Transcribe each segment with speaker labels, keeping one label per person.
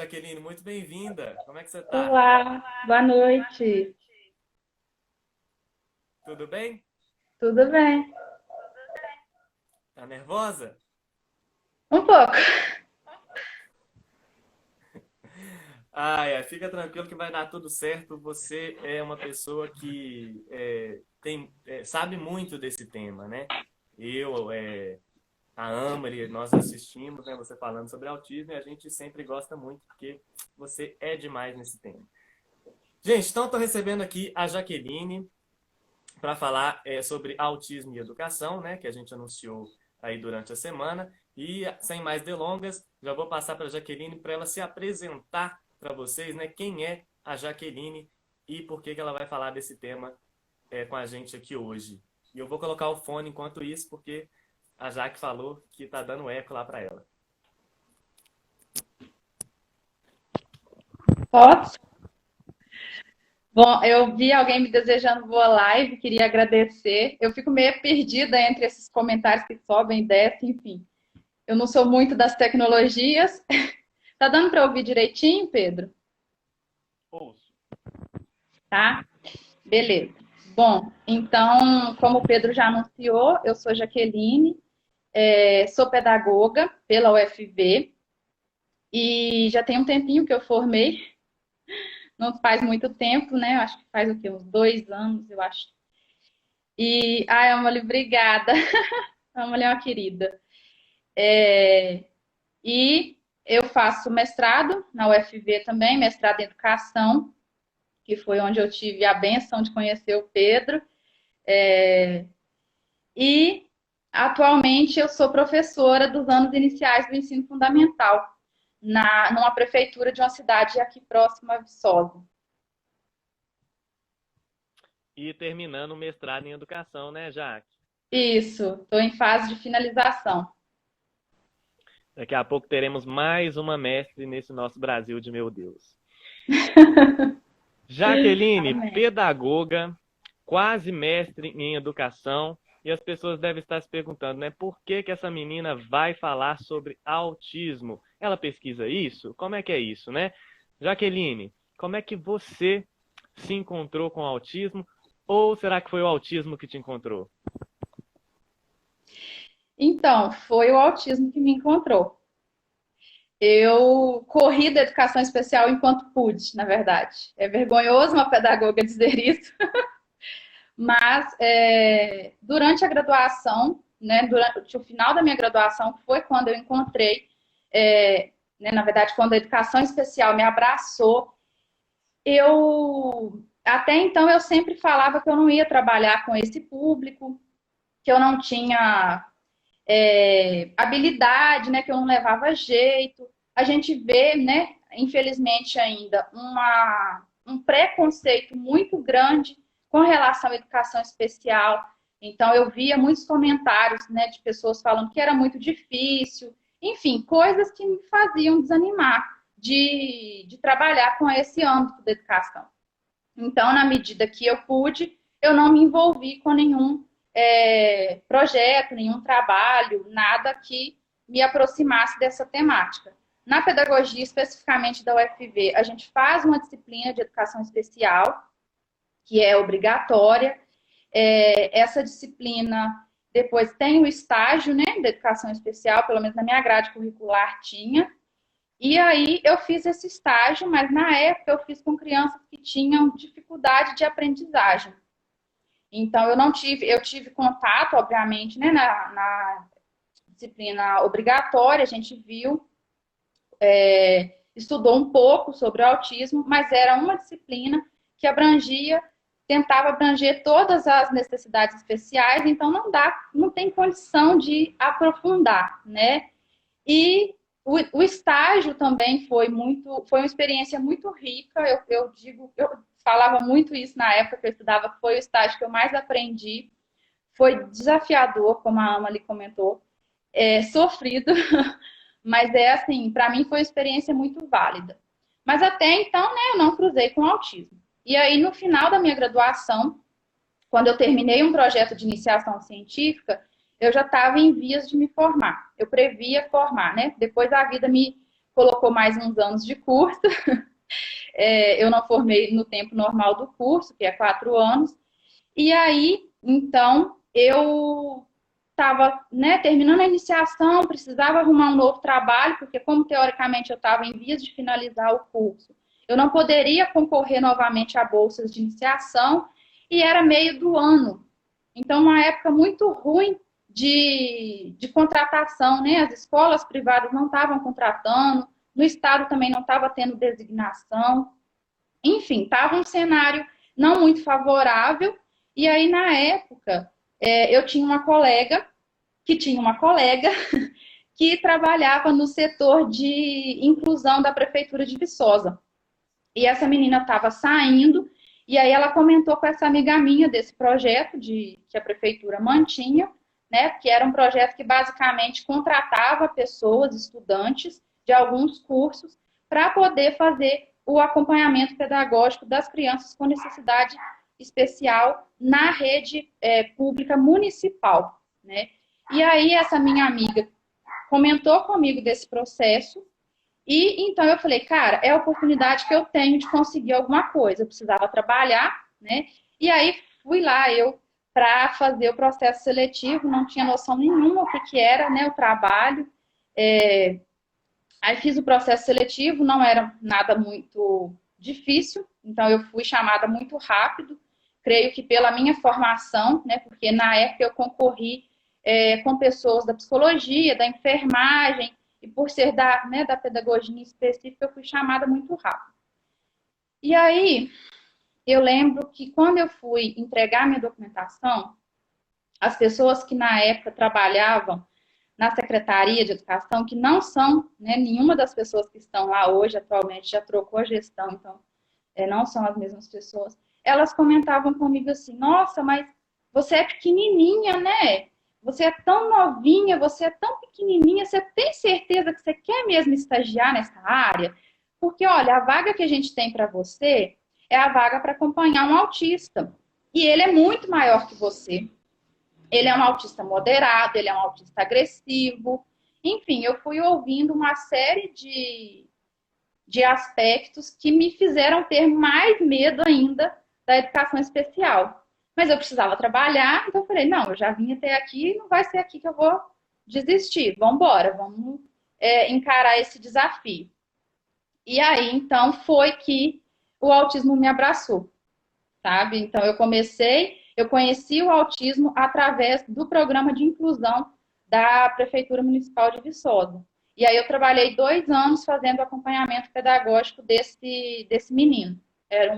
Speaker 1: Jaqueline, muito bem-vinda. Como é que você tá?
Speaker 2: Olá, boa noite.
Speaker 1: Tudo bem?
Speaker 2: Tudo bem?
Speaker 1: Tá nervosa?
Speaker 2: Um pouco.
Speaker 1: Fica tranquilo que vai dar tudo certo. Você é uma pessoa que sabe muito desse tema, né? Eu, a Amari, nós assistimos, né, você falando sobre autismo e a gente sempre gosta muito porque você é demais nesse tema. Gente, então estou recebendo aqui a Jaqueline para falar sobre autismo e educação, né, que a gente anunciou aí durante a semana. E sem mais delongas, já vou passar para a Jaqueline para ela se apresentar para vocês, né, quem é a Jaqueline e por que ela vai falar desse tema com a gente aqui hoje. E eu vou colocar o fone enquanto isso, porque a Jaque falou que está dando eco lá para ela.
Speaker 2: Posso? Bom, eu vi alguém me desejando boa live, queria agradecer. Eu fico meio perdida entre esses comentários que sobem e descem, enfim. Eu não sou muito das tecnologias. Tá dando para ouvir direitinho, Pedro?
Speaker 1: Ouço.
Speaker 2: Tá? Beleza. Bom, então, como o Pedro já anunciou, eu sou Jaqueline, sou pedagoga pela UFV e já tem um tempinho que eu formei. Não faz muito tempo, né? Eu acho que faz o quê? Uns 2 anos, eu acho. Emily, obrigada. A Emily é uma querida. E eu faço mestrado na UFV também, mestrado em educação, que foi onde eu tive a benção de conhecer o Pedro. E atualmente eu sou professora dos anos iniciais do ensino fundamental, numa prefeitura de uma cidade aqui próxima a Viçosa.
Speaker 1: E terminando o mestrado em educação, né, Jaque?
Speaker 2: Isso, estou em fase de finalização.
Speaker 1: Daqui a pouco teremos mais uma mestre nesse nosso Brasil de meu Deus. Jaqueline,
Speaker 2: Amém.
Speaker 1: pedagoga, quase mestre em educação, e as pessoas devem estar se perguntando, né, por que que essa menina vai falar sobre autismo? Ela pesquisa isso? Como é que é isso, né? Jaqueline, como é que você se encontrou com o autismo? Ou será que foi o autismo que te encontrou?
Speaker 2: Então, foi o autismo que me encontrou. Eu corri da educação especial enquanto pude, na verdade. É vergonhoso uma pedagoga dizer isso, mas durante a graduação, né, durante o final da minha graduação, foi quando eu encontrei, na verdade, quando a educação especial me abraçou, até então, eu sempre falava que eu não ia trabalhar com esse público, que eu não tinha habilidade, né, que eu não levava jeito. A gente vê, né, infelizmente ainda, um preconceito muito grande com relação à educação especial. Então, eu via muitos comentários, né, de pessoas falando que era muito difícil, enfim, coisas que me faziam desanimar de trabalhar com esse âmbito da educação. Então, na medida que eu pude, eu não me envolvi com nenhum projeto, nenhum trabalho, nada que me aproximasse dessa temática. Na pedagogia, especificamente da UFV, a gente faz uma disciplina de educação especial, que é obrigatória. Essa disciplina depois tem o estágio, né, da educação especial, pelo menos na minha grade curricular tinha. E aí eu fiz esse estágio, mas na época eu fiz com crianças que tinham dificuldade de aprendizagem. Então eu tive contato, obviamente, né, na disciplina obrigatória, a gente viu, estudou um pouco sobre o autismo, mas era uma disciplina que tentava abranger todas as necessidades especiais, então não tem condição de aprofundar, né? E o estágio também foi uma experiência muito rica. Eu falava muito isso na época que eu estudava, que foi o estágio que eu mais aprendi. Foi desafiador, como a Ama ali comentou, sofrido, mas assim, para mim foi uma experiência muito válida. Mas até então, né, eu não cruzei com autismo. E aí, no final da minha graduação, quando eu terminei um projeto de iniciação científica, eu já estava em vias de me formar. Eu previa formar, né? Depois a vida me colocou mais uns anos de curso. Eu não formei no tempo normal do curso, que é 4 anos. E aí, então, eu estava, né, terminando a iniciação, precisava arrumar um novo trabalho, porque como teoricamente eu estava em vias de finalizar o curso, eu não poderia concorrer novamente a bolsas de iniciação, e era meio do ano. Então, uma época muito ruim de contratação, né? As escolas privadas não estavam contratando, no estado também não estava tendo designação. Enfim, estava um cenário não muito favorável. E aí, na época, eu tinha uma colega que trabalhava no setor de inclusão da Prefeitura de Viçosa. E essa menina estava saindo, e aí ela comentou com essa amiga minha desse projeto que a Prefeitura mantinha, né? Que era um projeto que basicamente contratava pessoas, estudantes de alguns cursos, para poder fazer o acompanhamento pedagógico das crianças com necessidade especial na rede pública municipal, né? E aí essa minha amiga comentou comigo desse processo, e então eu falei, cara, é a oportunidade que eu tenho de conseguir alguma coisa. Eu precisava trabalhar, né? E aí fui lá, eu, para fazer o processo seletivo, não tinha noção nenhuma o que era, né, o trabalho. Aí fiz o processo seletivo, não era nada muito difícil, então eu fui chamada muito rápido, creio que pela minha formação, né, porque na época eu concorri com pessoas da psicologia, da enfermagem, e por ser da pedagogia específica, eu fui chamada muito rápido. E aí, eu lembro que quando eu fui entregar minha documentação, as pessoas que na época trabalhavam na Secretaria de Educação, que não são, né, nenhuma das pessoas que estão lá hoje, atualmente, já trocou a gestão, então não são as mesmas pessoas, elas comentavam comigo assim, nossa, mas você é pequenininha, né? Você é tão novinha, você é tão pequenininha, você tem certeza que você quer mesmo estagiar nessa área? Porque, olha, a vaga que a gente tem para você é a vaga para acompanhar um autista. E ele é muito maior que você. Ele é um autista moderado, ele é um autista agressivo. Enfim, eu fui ouvindo uma série de aspectos que me fizeram ter mais medo ainda da educação especial. Mas eu precisava trabalhar, então eu falei, não, eu já vim até aqui, não vai ser aqui que eu vou desistir. Vamos embora, vamos encarar esse desafio. E aí, então, foi que o autismo me abraçou, sabe? Então, eu conheci o autismo através do programa de inclusão da Prefeitura Municipal de Viçosa. E aí eu trabalhei 2 anos fazendo acompanhamento pedagógico desse menino. Era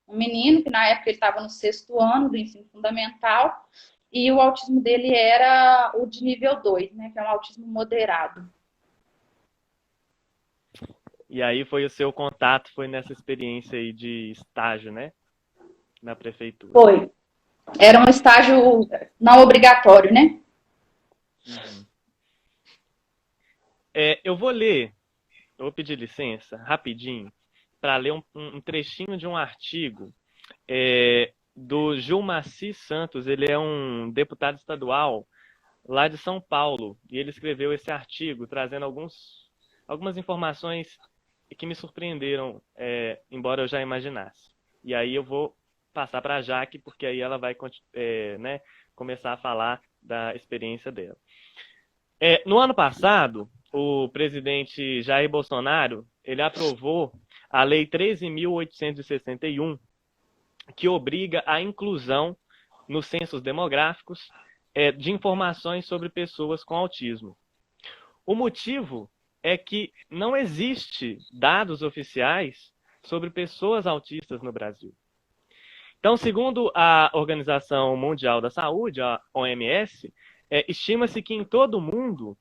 Speaker 2: um menino que na época ele estava no 6º ano do ensino fundamental, e o autismo dele era o de nível 2, né, que é um autismo moderado.
Speaker 1: E aí foi o seu contato, foi nessa experiência aí de estágio, né? Na prefeitura.
Speaker 2: Foi. Era um estágio não obrigatório, né?
Speaker 1: Uhum. Eu vou pedir licença, rapidinho, para ler um trechinho de um artigo do Gilmaci Santos. Ele é um deputado estadual lá de São Paulo, e ele escreveu esse artigo trazendo algumas informações que me surpreenderam, embora eu já imaginasse. E aí eu vou passar para a Jaque, porque aí ela vai né, começar a falar da experiência dela. No ano passado, o presidente Jair Bolsonaro, ele aprovou a Lei 13.861, que obriga a inclusão nos censos demográficos de informações sobre pessoas com autismo. O motivo é que não existe dados oficiais sobre pessoas autistas no Brasil. Então, segundo a Organização Mundial da Saúde, a OMS, estima-se que em todo o mundo,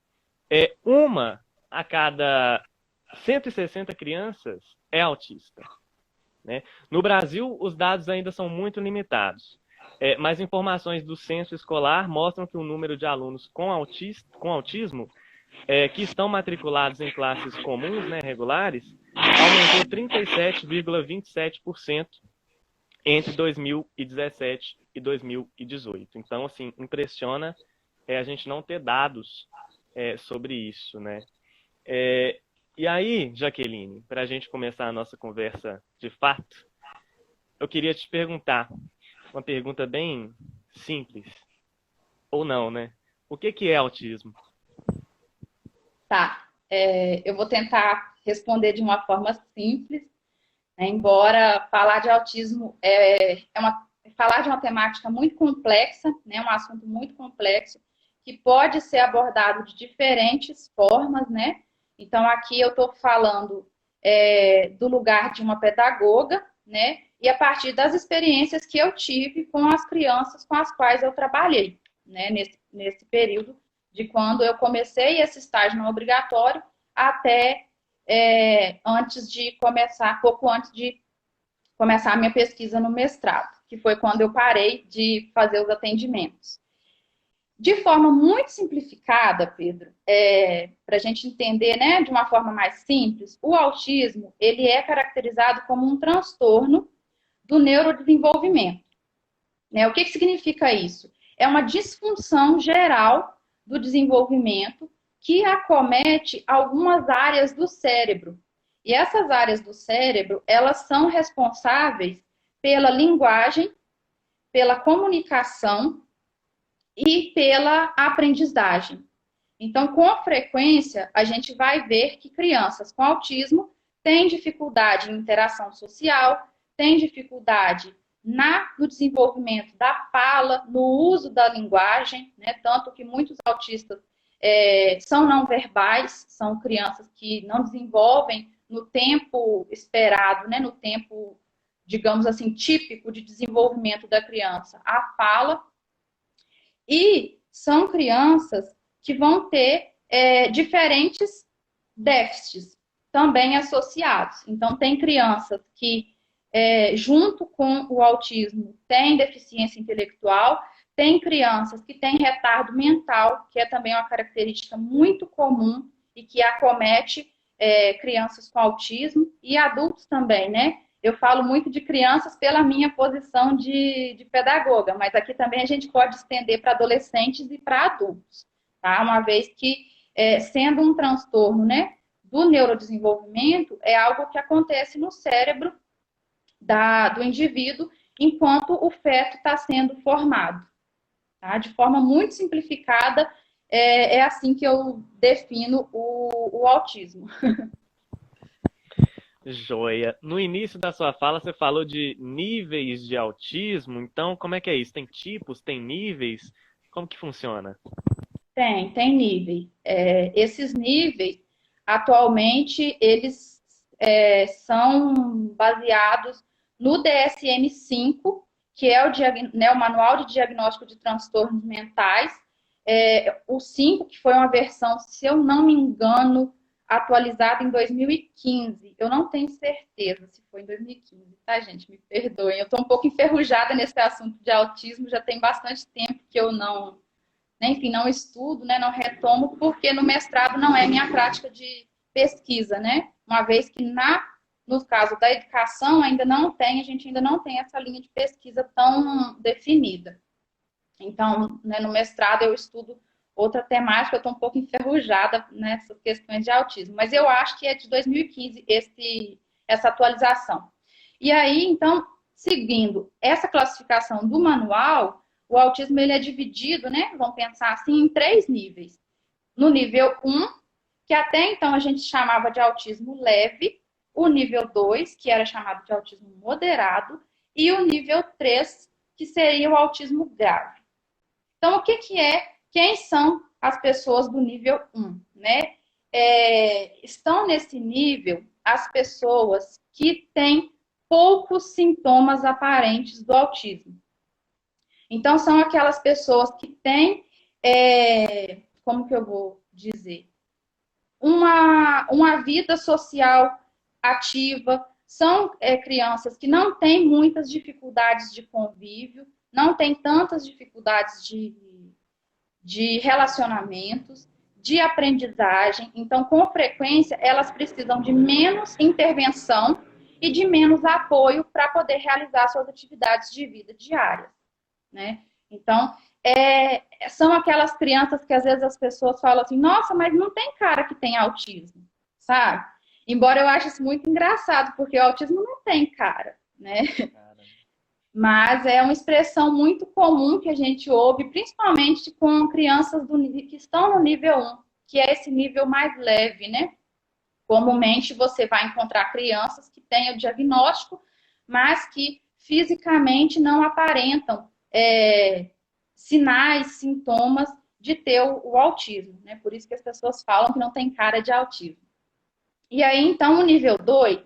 Speaker 1: uma a cada 160 crianças é autista, né? No Brasil, os dados ainda são muito limitados, mas informações do censo escolar mostram que o número de alunos com autismo que estão matriculados em classes comuns, né, regulares, aumentou 37,27% entre 2017 e 2018. Então, assim, impressiona a gente não ter dados sobre isso, né? E aí, Jaqueline, para a gente começar a nossa conversa de fato, eu queria te perguntar uma pergunta bem simples, ou não, né? O que é autismo?
Speaker 2: Tá. Eu vou tentar responder de uma forma simples, né? Embora falar de autismo falar de uma temática muito complexa, né? Um assunto muito complexo, que pode ser abordado de diferentes formas, né? Então, aqui eu estou falando do lugar de uma pedagoga, né? E a partir das experiências que eu tive com as crianças com as quais eu trabalhei, né? Nesse período de quando eu comecei esse estágio não obrigatório até antes de começar, pouco antes de começar a minha pesquisa no mestrado, que foi quando eu parei de fazer os atendimentos. De forma muito simplificada, Pedro, para a gente entender, né, de uma forma mais simples, o autismo ele é caracterizado como um transtorno do neurodesenvolvimento. Né? O que significa isso? É uma disfunção geral do desenvolvimento que acomete algumas áreas do cérebro. E essas áreas do cérebro, elas são responsáveis pela linguagem, pela comunicação e pela aprendizagem. Então, com frequência, a gente vai ver que crianças com autismo têm dificuldade em interação social, têm dificuldade no desenvolvimento da fala, no uso da linguagem, né? Tanto que muitos autistas são não verbais, são crianças que não desenvolvem no tempo esperado, né? No tempo, digamos assim, típico de desenvolvimento da criança, a fala. E são crianças que vão ter diferentes déficits também associados. Então, tem crianças que, junto com o autismo, têm deficiência intelectual, tem crianças que têm retardo mental, que é também uma característica muito comum e que acomete crianças com autismo e adultos também, né? Eu falo muito de crianças pela minha posição de pedagoga, mas aqui também a gente pode estender para adolescentes e para adultos, tá? Uma vez que, sendo um transtorno, né, do neurodesenvolvimento, é algo que acontece no cérebro do indivíduo enquanto o feto está sendo formado. Tá? De forma muito simplificada, é assim que eu defino o autismo.
Speaker 1: Joia. No início da sua fala, você falou de níveis de autismo. Então, como é que é isso? Tem tipos, tem níveis? Como que funciona?
Speaker 2: Tem níveis. Esses níveis, atualmente, eles são baseados no DSM-5, que é o Manual de Diagnóstico de Transtornos Mentais. O 5, que foi uma versão, se eu não me engano, atualizada em 2015. Eu não tenho certeza se foi em 2015, tá, gente? Me perdoem. Eu estou um pouco enferrujada nesse assunto de autismo, já tem bastante tempo que eu não, né, enfim, não estudo, né, não retomo, porque no mestrado não é minha prática de pesquisa, né? Uma vez que no caso da educação a gente ainda não tem essa linha de pesquisa tão definida. Então, né, no mestrado eu estudo outra temática, eu estou um pouco enferrujada nessas questões de autismo, mas eu acho que é de 2015 essa atualização. E aí, então, seguindo essa classificação do manual, o autismo ele é dividido, né? Vamos pensar assim, em 3 níveis. No nível 1, que até então a gente chamava de autismo leve, o nível 2, que era chamado de autismo moderado, e o nível 3, que seria o autismo grave. Então, quem são as pessoas do nível 1, né? Estão nesse nível as pessoas que têm poucos sintomas aparentes do autismo. Então, são aquelas pessoas que têm, como que eu vou dizer, uma vida social ativa, são crianças que não têm muitas dificuldades de convívio, não têm tantas dificuldades de relacionamentos, de aprendizagem. Então, com frequência, elas precisam de menos intervenção e de menos apoio para poder realizar suas atividades de vida diárias, né? Então, são aquelas crianças que às vezes as pessoas falam assim, nossa, mas não tem cara que tem autismo. sabe? Embora eu ache isso muito engraçado, porque o autismo não tem cara, né?
Speaker 1: Cara,
Speaker 2: Mas é uma expressão muito comum que a gente ouve, principalmente com crianças que estão no nível 1, que é esse nível mais leve, né? Comumente você vai encontrar crianças que têm o diagnóstico, mas que fisicamente não aparentam sinais, sintomas de ter o autismo, né? Por isso que as pessoas falam que não tem cara de autismo. E aí, então, o nível 2,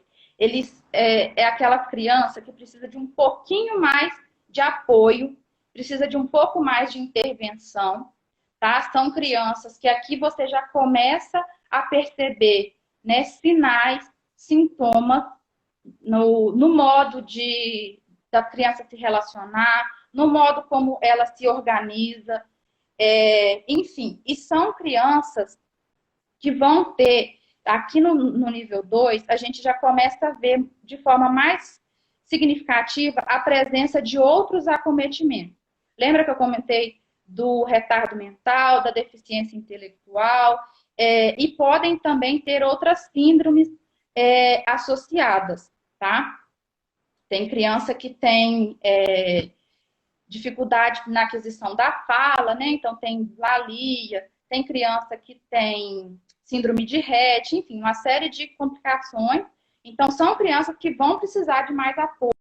Speaker 2: é aquela criança que precisa de um pouquinho mais de apoio, precisa de um pouco mais de intervenção, tá? São crianças que aqui você já começa a perceber, né, sinais, sintomas no modo da criança se relacionar, no modo como ela se organiza, enfim. E são crianças que vão ter, aqui no nível 2, a gente já começa a ver de forma mais significativa a presença de outros acometimentos. Lembra que eu comentei do retardo mental, da deficiência intelectual, e podem também ter outras síndromes associadas, tá? Tem criança que tem dificuldade na aquisição da fala, né? Então tem Lalia, tem criança que tem síndrome de Rett, enfim, uma série de complicações. Então são crianças que vão precisar de mais apoio.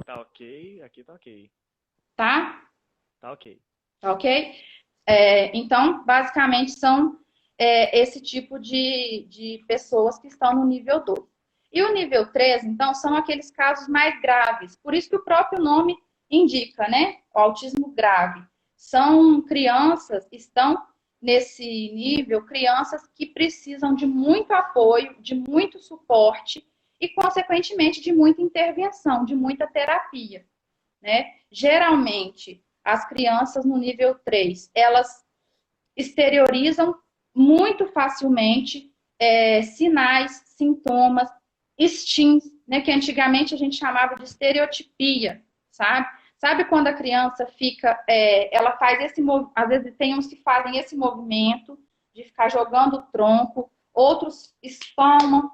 Speaker 1: tá ok, aqui tá ok.
Speaker 2: Tá?
Speaker 1: Tá ok.
Speaker 2: Tá ok? Então, basicamente, são esse tipo de pessoas que estão no nível 2. E o nível 3, então, são aqueles casos mais graves. Por isso que o próprio nome indica, né? O autismo grave. São crianças, estão nesse nível, crianças que precisam de muito apoio, de muito suporte e, consequentemente, de muita intervenção, de muita terapia, né? Geralmente, as crianças no nível 3, elas exteriorizam muito facilmente sinais, sintomas, instintos, né, que antigamente a gente chamava de estereotipia, sabe? Sabe quando a criança fica, ela faz esse movimento, às vezes tem uns que fazem esse movimento de ficar jogando o tronco, outros espalmam,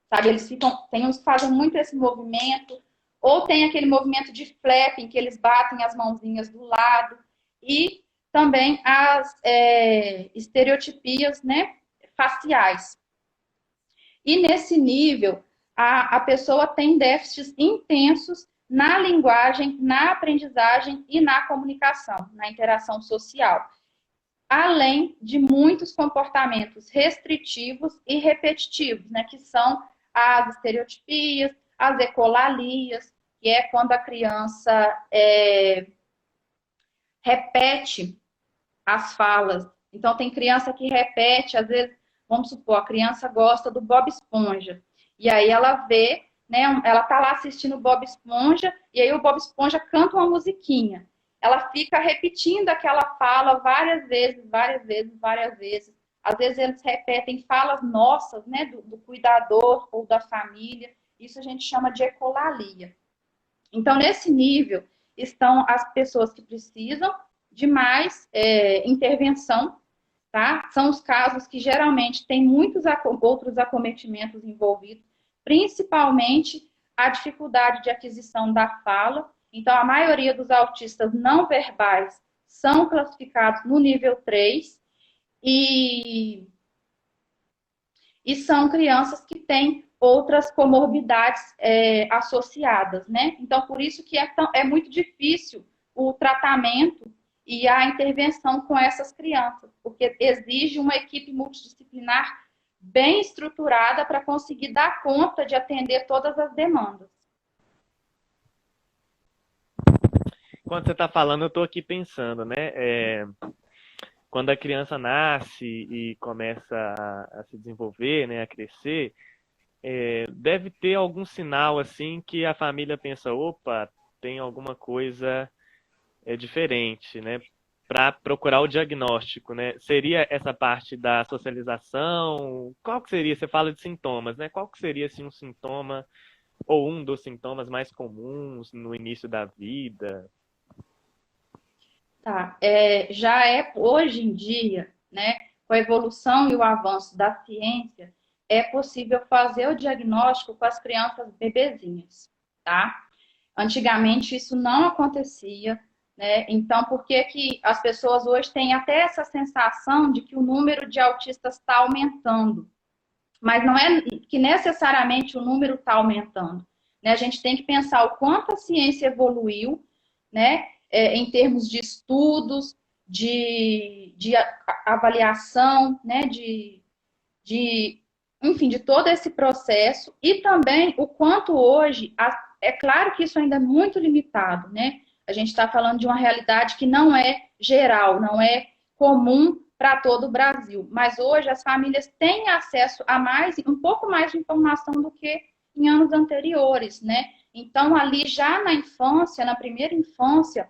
Speaker 2: sabe? Eles ficam, tem uns que fazem muito esse movimento, ou tem aquele movimento de flapping, que eles batem as mãozinhas do lado, e também as estereotipias, né, faciais. E nesse nível, a pessoa tem déficits intensos na linguagem, na aprendizagem e na comunicação, na interação social, além de muitos comportamentos restritivos e repetitivos, né, que são as estereotipias, as ecolalias, que é quando a criança repete as falas. Então, tem criança que repete, às vezes, vamos supor, a criança gosta do Bob Esponja, e aí ela vê, né, ela tá lá assistindo o Bob Esponja, e aí o Bob Esponja canta uma musiquinha. Ela fica repetindo aquela fala várias vezes, várias vezes, várias vezes. Às vezes eles repetem falas nossas, né, do cuidador ou da família. Isso a gente chama de ecolalia. Então, nesse nível, estão as pessoas que precisam de mais intervenção, tá? São os casos que geralmente têm muitos outros acometimentos envolvidos, principalmente a dificuldade de aquisição da fala. Então, a maioria dos autistas não verbais são classificados no nível 3 e, e são crianças que têm outras comorbidades associadas, né? Então, por isso que é muito difícil o tratamento e a intervenção com essas crianças, porque exige uma equipe multidisciplinar bem estruturada para conseguir dar conta de atender todas as demandas.
Speaker 1: Quando você está falando, eu estou aqui pensando, né? Quando a criança nasce e começa a se desenvolver, né, a crescer, deve ter algum sinal assim que a família pensa, opa, tem alguma coisa diferente, né? Para procurar o diagnóstico, né? Seria essa parte da socialização? Qual que seria? Você fala de sintomas, né? Qual que seria assim um sintoma ou um dos sintomas mais comuns no início da vida?
Speaker 2: Tá. Já é hoje em dia, né, com a evolução e o avanço da ciência, é possível fazer o diagnóstico com as crianças bebezinhas, tá? Antigamente isso não acontecia, né? Então, por que que as pessoas hoje têm até essa sensação de que o número de autistas está aumentando? Mas não é que necessariamente o número está aumentando, né? A gente tem que pensar o quanto a ciência evoluiu, né? Em termos de estudos, de avaliação, né? De, enfim, de todo esse processo e também o quanto hoje, é claro que isso ainda é muito limitado, né? A gente está falando de uma realidade que não é geral, não é comum para todo o Brasil, mas hoje as famílias têm acesso a mais, um pouco mais de informação do que em anos anteriores, né? Então, ali já na infância, na primeira infância,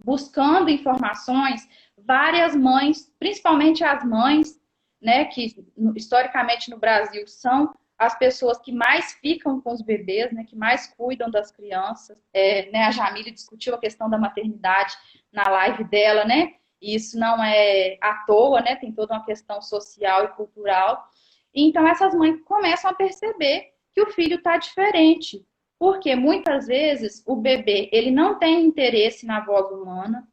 Speaker 2: buscando informações, várias mães, principalmente as mães, né, que historicamente no Brasil são as pessoas que mais ficam com os bebês, né, que mais cuidam das crianças. Né, a Jamile discutiu a questão da maternidade na live dela, né? E isso não é à toa, né? Tem toda uma questão social e cultural. Então essas mães começam a perceber que o filho está diferente, porque muitas vezes o bebê ele não tem interesse na voz humana,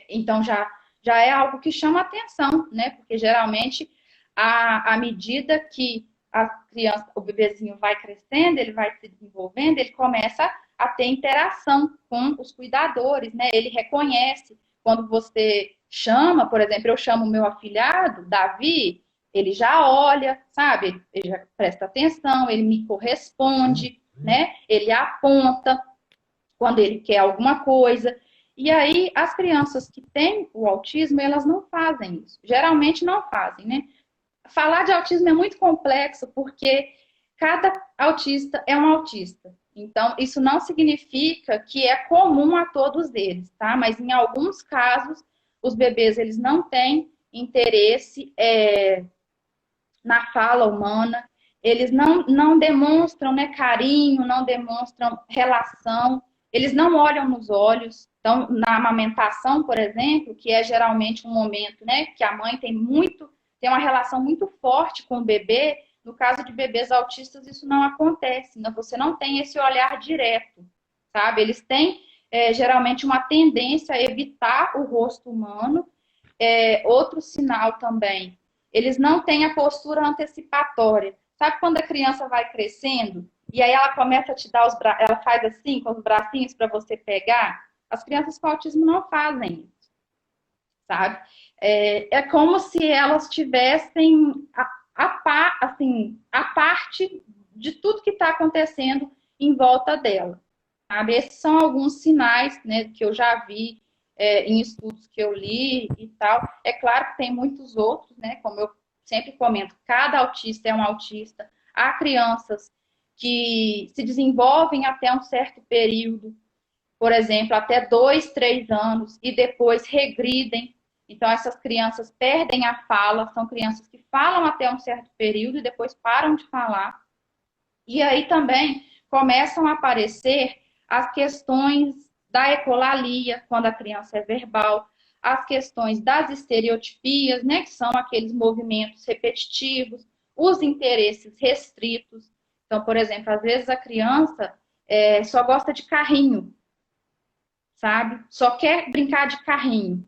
Speaker 2: então já é algo que chama atenção, né? Porque geralmente, à medida que a criança, o bebezinho vai crescendo, ele vai se desenvolvendo, ele começa a ter interação com os cuidadores, né? Ele reconhece quando você chama, por exemplo, eu chamo o meu afilhado, Davi, ele já olha, sabe? Ele já presta atenção, ele me corresponde, né? Ele aponta quando ele quer alguma coisa. E aí, as crianças que têm o autismo, elas não fazem isso. Geralmente não fazem, né? Falar de autismo é muito complexo, porque cada autista é um autista. Então, isso não significa que é comum a todos eles, tá? Mas em alguns casos, os bebês, eles não têm interesse na fala humana, eles não demonstram, né, carinho, não demonstram relação, eles não olham nos olhos. Então, na amamentação, por exemplo, que é geralmente um momento, né, que a mãe tem uma relação muito forte com o bebê, no caso de bebês autistas, isso não acontece, né? Você não tem esse olhar direto, sabe? Eles têm, geralmente, uma tendência a evitar o rosto humano. Outro sinal também, eles não têm a postura antecipatória. Sabe quando a criança vai crescendo e aí ela começa a te dar ela faz assim com os bracinhos para você pegar? As crianças com autismo não fazem isso, sabe? É como se elas tivessem assim, a parte de tudo que está acontecendo em volta dela. Sabe? Esses são alguns sinais, né, que eu já vi em estudos que eu li e tal. É claro que tem muitos outros, né? Como eu sempre comento, cada autista é um autista. Há crianças que se desenvolvem até um certo período, por exemplo, até 2, 3 anos, e depois regridem. Então, essas crianças perdem a fala, são crianças que falam até um certo período e depois param de falar. E aí também começam a aparecer as questões da ecolalia, quando a criança é verbal, as questões das estereotipias, né, que são aqueles movimentos repetitivos, os interesses restritos. Então, por exemplo, às vezes a criança só gosta de carrinho, sabe? Só quer brincar de carrinho.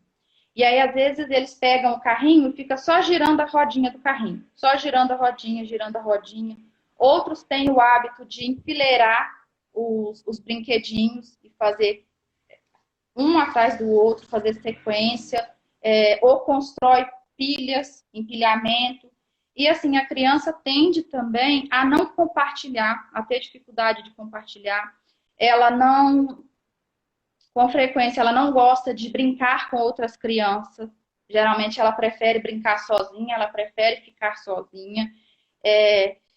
Speaker 2: E aí, às vezes, eles pegam o carrinho e fica só girando a rodinha do carrinho. Só girando a rodinha, girando a rodinha. Outros têm o hábito de enfileirar os brinquedinhos e fazer um atrás do outro, fazer sequência, ou constrói pilhas, empilhamento. E assim, a criança tende também a não compartilhar, a ter dificuldade de compartilhar. Ela não, com frequência, ela não gosta de brincar com outras crianças. Geralmente, ela prefere brincar sozinha, ela prefere ficar sozinha.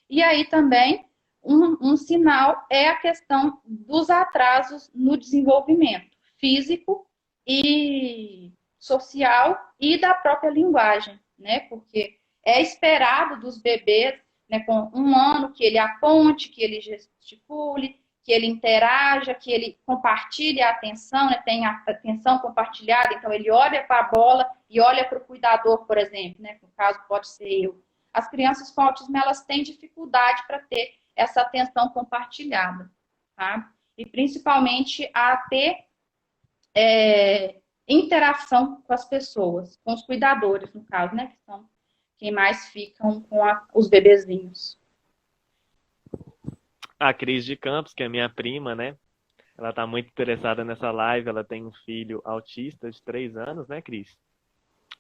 Speaker 2: E aí também, um sinal é a questão dos atrasos no desenvolvimento físico e social e da própria linguagem, né? Porque é esperado dos bebês, né, com 1 ano, que ele aponte, que ele gesticule, que ele interaja, que ele compartilhe a atenção, né, tenha a atenção compartilhada, então ele olha para a bola e olha para o cuidador, por exemplo, né, no caso pode ser eu. As crianças com autismo, elas têm dificuldade para ter essa atenção compartilhada, tá? E principalmente a ter interação com as pessoas, com os cuidadores, no caso, né, que são quem mais ficam com os bebezinhos.
Speaker 1: A Cris de Campos, que é minha prima, né? Ela está muito interessada nessa live. Ela tem um filho autista de 3 anos, né, Cris?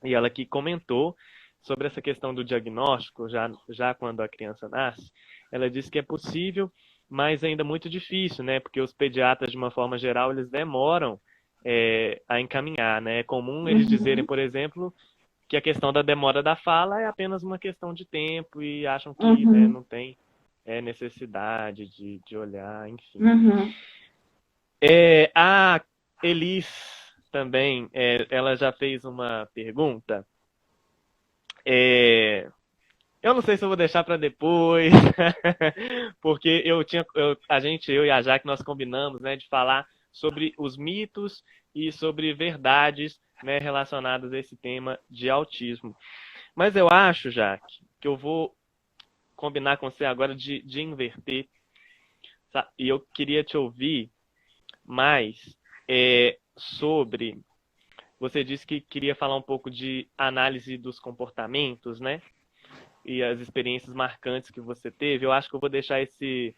Speaker 1: E ela que comentou sobre essa questão do diagnóstico, já quando a criança nasce. Ela disse que é possível, mas ainda muito difícil, né? Porque os pediatras, de uma forma geral, eles demoram a encaminhar, né? É comum eles dizerem, por exemplo, que a questão da demora da fala é apenas uma questão de tempo e acham que né, não tem necessidade de olhar, enfim. A Elis também, ela já fez uma pergunta. Eu não sei se eu vou deixar para depois, porque eu e a Jaque, nós combinamos, né, de falar sobre os mitos e sobre verdades, né, relacionadas a esse tema de autismo. Mas eu acho, Jaque, que eu vou combinar com você agora de inverter. Sabe? E eu queria te ouvir mais sobre... Você disse que queria falar um pouco de análise dos comportamentos, né? E as experiências marcantes que você teve. Eu acho que eu vou deixar esse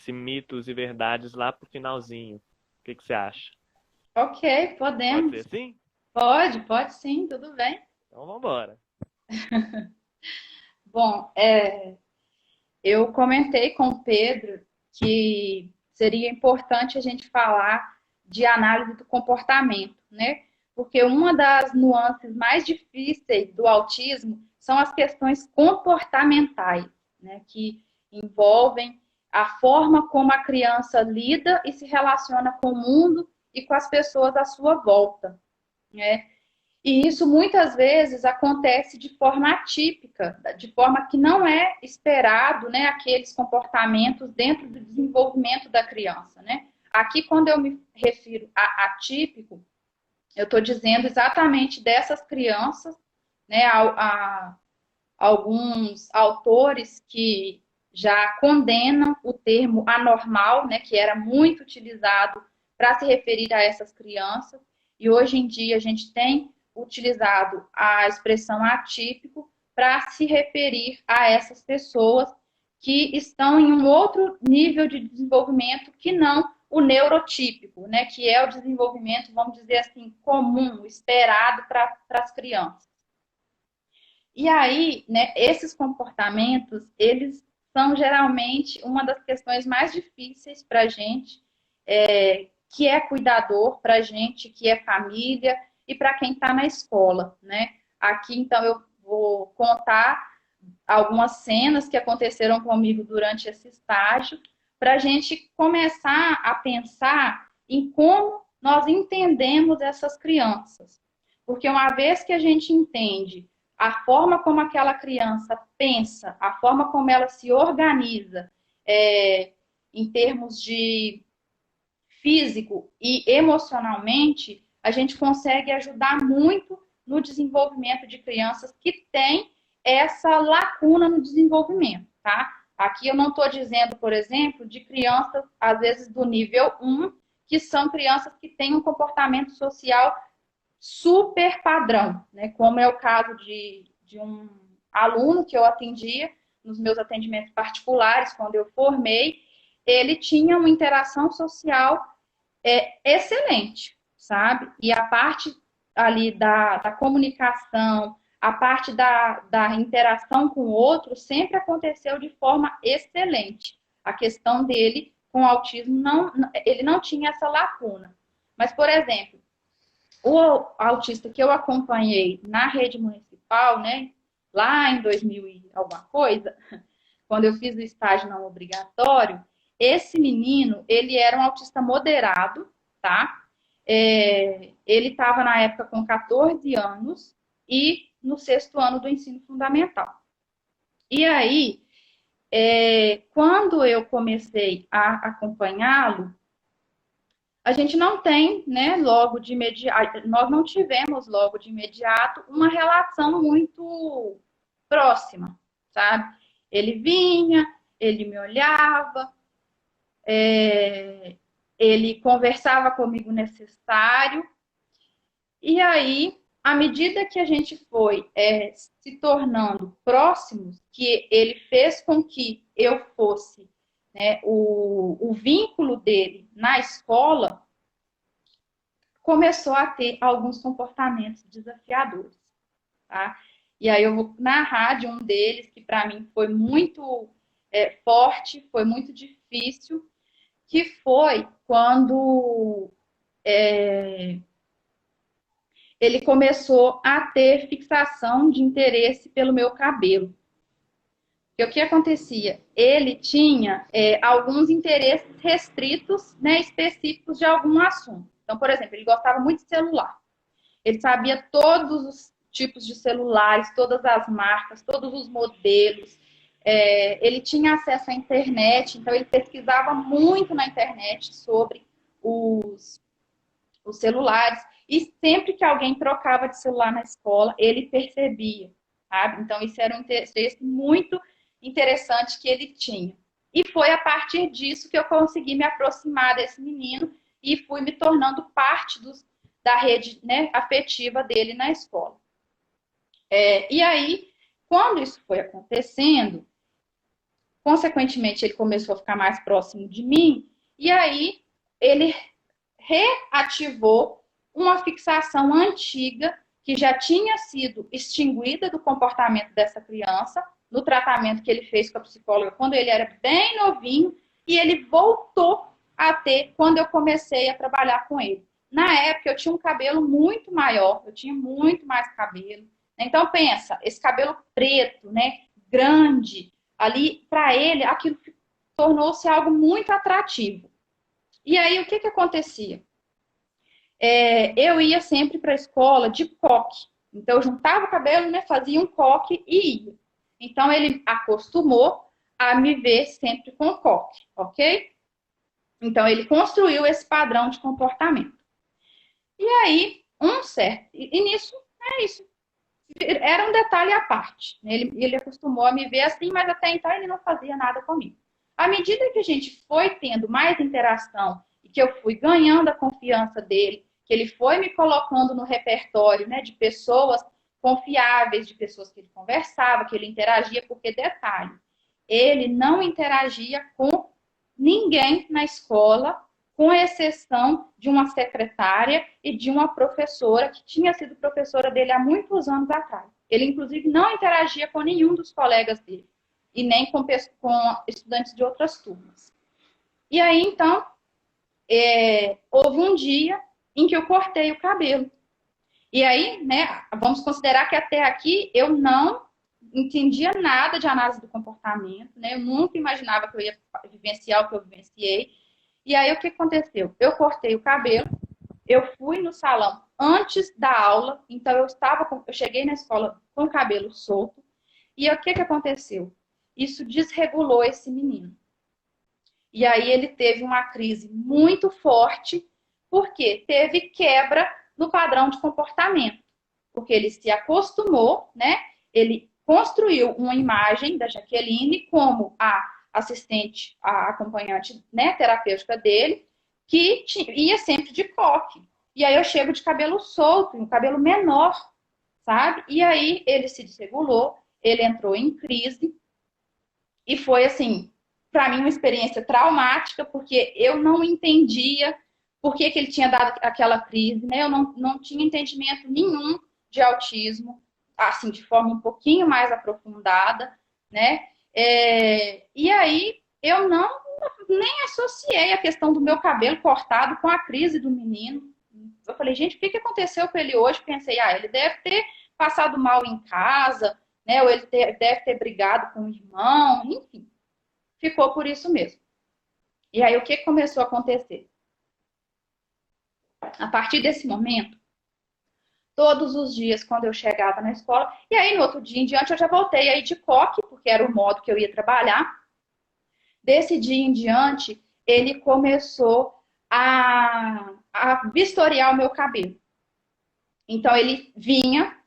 Speaker 1: mitos e verdades lá pro finalzinho. O que você acha?
Speaker 2: Ok,
Speaker 1: Pode
Speaker 2: podemos.
Speaker 1: ser sim?
Speaker 2: Pode sim, tudo bem.
Speaker 1: Então vamos embora.
Speaker 2: Bom, eu comentei com o Pedro que seria importante a gente falar de análise do comportamento, né? Porque uma das nuances mais difíceis do autismo são as questões comportamentais, né? Que envolvem a forma como a criança lida e se relaciona com o mundo e com as pessoas à sua volta, né? E isso muitas vezes acontece de forma atípica, de forma que não é esperado, né, aqueles comportamentos dentro do desenvolvimento da criança, né? Aqui, quando eu me refiro a atípico, eu estou dizendo exatamente dessas crianças, né, a alguns autores que já condenam o termo anormal, né, que era muito utilizado para se referir a essas crianças, e hoje em dia a gente tem utilizado a expressão atípico para se referir a essas pessoas que estão em um outro nível de desenvolvimento que não o neurotípico, né, que é o desenvolvimento, vamos dizer assim, comum, esperado para as crianças. E aí, né, esses comportamentos, eles são geralmente uma das questões mais difíceis para a gente, que é cuidador, para a gente que é família e para quem está na escola, né? Aqui, então, eu vou contar algumas cenas que aconteceram comigo durante esse estágio, para a gente começar a pensar em como nós entendemos essas crianças. Porque uma vez que a gente entende a forma como aquela criança pensa, a forma como ela se organiza em termos de físico e emocionalmente, a gente consegue ajudar muito no desenvolvimento de crianças que têm essa lacuna no desenvolvimento, tá? Aqui eu não estou dizendo, por exemplo, de crianças, às vezes, do nível 1, que são crianças que têm um comportamento social super padrão, né? Como é o caso de um aluno que eu atendia nos meus atendimentos particulares, quando eu formei, ele tinha uma interação social excelente, sabe? E a parte ali da comunicação, a parte da interação com o outro sempre aconteceu de forma excelente. A questão dele com o autismo, ele não tinha essa lacuna. Mas, por exemplo, o autista que eu acompanhei na rede municipal, né, lá em 2000 e alguma coisa, quando eu fiz o estágio não obrigatório, esse menino, ele era um autista moderado, tá? Ele estava na época com 14 anos e no 6º ano do ensino fundamental. E aí, quando eu comecei a acompanhá-lo, a gente não tem, né, logo de imediato, nós não tivemos logo de imediato uma relação muito próxima, sabe? Ele vinha, ele me olhava, ele conversava comigo o necessário, e aí, à medida que a gente foi se tornando próximos, que ele fez com que eu fosse, né, o vínculo dele na escola, começou a ter alguns comportamentos desafiadores, tá? E aí eu vou narrar de um deles que para mim foi muito forte, foi muito difícil, que foi quando ele começou a ter fixação de interesse pelo meu cabelo. E o que acontecia? Ele tinha alguns interesses restritos, né, específicos de algum assunto. Então, por exemplo, ele gostava muito de celular. Ele sabia todos os tipos de celulares, todas as marcas, todos os modelos. Ele tinha acesso à internet, então ele pesquisava muito na internet sobre os celulares. E sempre que alguém trocava de celular na escola, ele percebia, sabe? Então, isso era um interesse muito interessante que ele tinha. E foi a partir disso que eu consegui me aproximar desse menino e fui me tornando parte da rede, né, afetiva dele na escola. E aí, quando isso foi acontecendo, consequentemente, ele começou a ficar mais próximo de mim, e aí ele reativou uma fixação antiga que já tinha sido extinguida do comportamento dessa criança no tratamento que ele fez com a psicóloga quando ele era bem novinho, e ele voltou a ter quando eu comecei a trabalhar com ele. Na época, eu tinha um cabelo muito maior, eu tinha muito mais cabelo. Então, pensa, esse cabelo preto, né, grande, ali, para ele, aquilo tornou-se algo muito atrativo. E aí, o que acontecia? Eu ia sempre para a escola de coque. Então, eu juntava o cabelo, né, fazia um coque e ia. Então, ele acostumou a me ver sempre com coque, ok? Então, ele construiu esse padrão de comportamento. E aí, e nisso, isso. Era um detalhe à parte. Ele acostumou a me ver assim, mas até então ele não fazia nada comigo. À medida que a gente foi tendo mais interação e que eu fui ganhando a confiança dele, que ele foi me colocando no repertório, né, de pessoas confiáveis, de pessoas que ele conversava, que ele interagia, porque detalhe, ele não interagia com ninguém na escola, com exceção de uma secretária e de uma professora que tinha sido professora dele há muitos anos atrás. Ele, inclusive, não interagia com nenhum dos colegas dele e nem com estudantes de outras turmas. E aí, então, houve um dia em que eu cortei o cabelo. E aí, né, vamos considerar que até aqui eu não entendia nada de análise do comportamento, né? Eu nunca imaginava que eu ia vivenciar o que eu vivenciei. E aí, o que aconteceu? Eu cortei o cabelo, eu fui no salão antes da aula, então eu cheguei na escola com o cabelo solto, e o que aconteceu? Isso desregulou esse menino. E aí ele teve uma crise muito forte, porque teve quebra no padrão de comportamento, porque ele se acostumou, né? Ele construiu uma imagem da Jaqueline como a assistente, a acompanhante, né, terapêutica dele, que ia sempre de coque. E aí eu chego de cabelo solto, um cabelo menor, sabe? E aí ele se desregulou, ele entrou em crise, e foi assim, para mim, uma experiência traumática, porque eu não entendia por que ele tinha dado aquela crise, né? Eu não tinha entendimento nenhum de autismo, assim, de forma um pouquinho mais aprofundada, né? E aí eu nem associei a questão do meu cabelo cortado com a crise do menino. Eu falei, gente, o que aconteceu com ele hoje? Pensei, ele deve ter passado mal em casa, né? Ou ele deve ter brigado com o irmão, enfim. Ficou por isso mesmo. E aí, o que começou a acontecer? A partir desse momento, todos os dias, quando eu chegava na escola, e aí no outro dia em diante eu já voltei aí de coque, porque era o modo que eu ia trabalhar, Desse dia em diante, ele começou a vistoriar o meu cabelo. Então, ele vinha,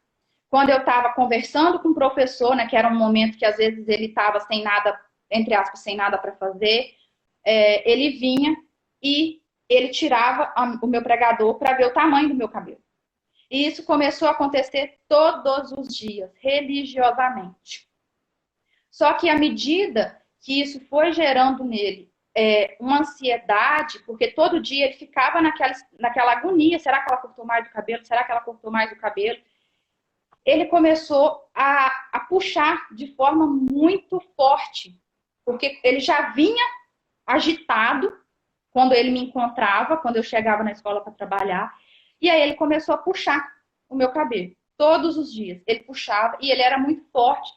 Speaker 2: quando eu estava conversando com o professor, né, que era um momento que às vezes ele estava sem nada, entre aspas, sem nada para fazer, ele vinha e ele tirava o meu pregador para ver o tamanho do meu cabelo. E isso começou a acontecer todos os dias, religiosamente. Só que à medida que isso foi gerando nele uma ansiedade, porque todo dia ele ficava naquela agonia, será que ela cortou mais do cabelo? Será que ela cortou mais do cabelo? Ele começou a puxar de forma muito forte, porque ele já vinha agitado quando ele me encontrava, quando eu chegava na escola para trabalhar, e aí ele começou a puxar o meu cabelo, todos os dias. Ele puxava, e ele era muito forte.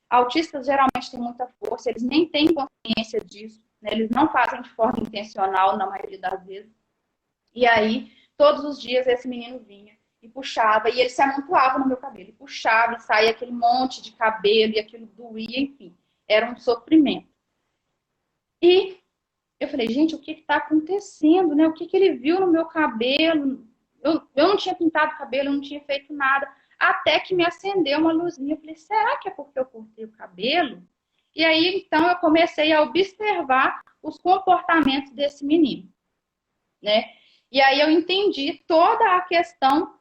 Speaker 2: Autistas geralmente têm muita força, eles nem têm consciência disso, né? Eles não fazem de forma intencional, na maioria das vezes. E aí, todos os dias, esse menino vinha e puxava, e ele se amontoava no meu cabelo, e puxava, e saía aquele monte de cabelo, e aquilo doía, enfim, era um sofrimento. E eu falei, gente, o que está acontecendo, né? O que ele viu no meu cabelo? Eu não tinha pintado o cabelo, eu não tinha feito nada. Até que me acendeu uma luzinha. Eu falei, será que é porque eu cortei o cabelo? E aí, então, eu comecei a observar os comportamentos desse menino, né? E aí eu entendi toda a questão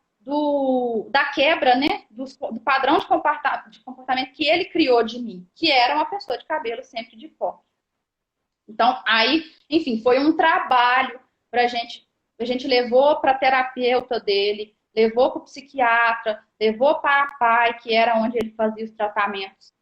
Speaker 2: da quebra, né? Do padrão de comportamento que ele criou de mim, que era uma pessoa de cabelo sempre de coque. Então, aí, enfim, foi um trabalho para a gente levou para a terapeuta dele, levou para o psiquiatra, levou para a PAI, que era onde ele fazia os tratamentos